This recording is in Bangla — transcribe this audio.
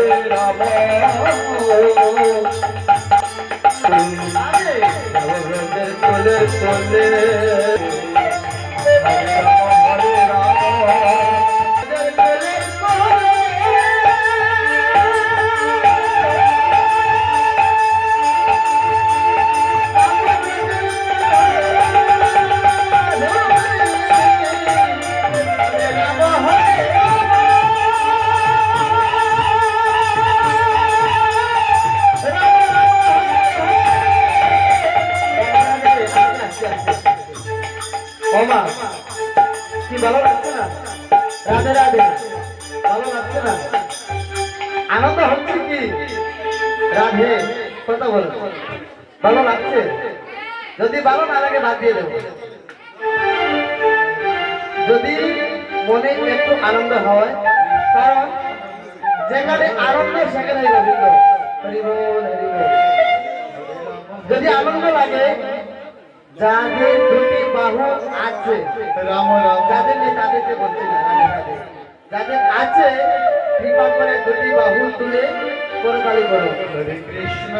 রাম চলে চলে হরে রাম কি ভালো লাগছে না? রাধে রাধে, ভালো লাগছে না? আনন্দ হচ্ছে কি? রাধে কথা বলো, ভালো লাগছে? যদি ভালো না লাগে বাদ দিয়ে দেবো। যদি মনে একটু আনন্দ হয়, কারণ যেখানে আনন্দ সেখানে রবীন্দ্র। হরি বল, হরি বল। যদি আনন্দ লাগে, যাদের দুটি বাহু আছে, রাম রাম, যাদের নেই তাদেরকে বলছি না, যাদের আছে কৃপা করে দুটি বাহু তুলে করতালি করো। হরে কৃষ্ণ।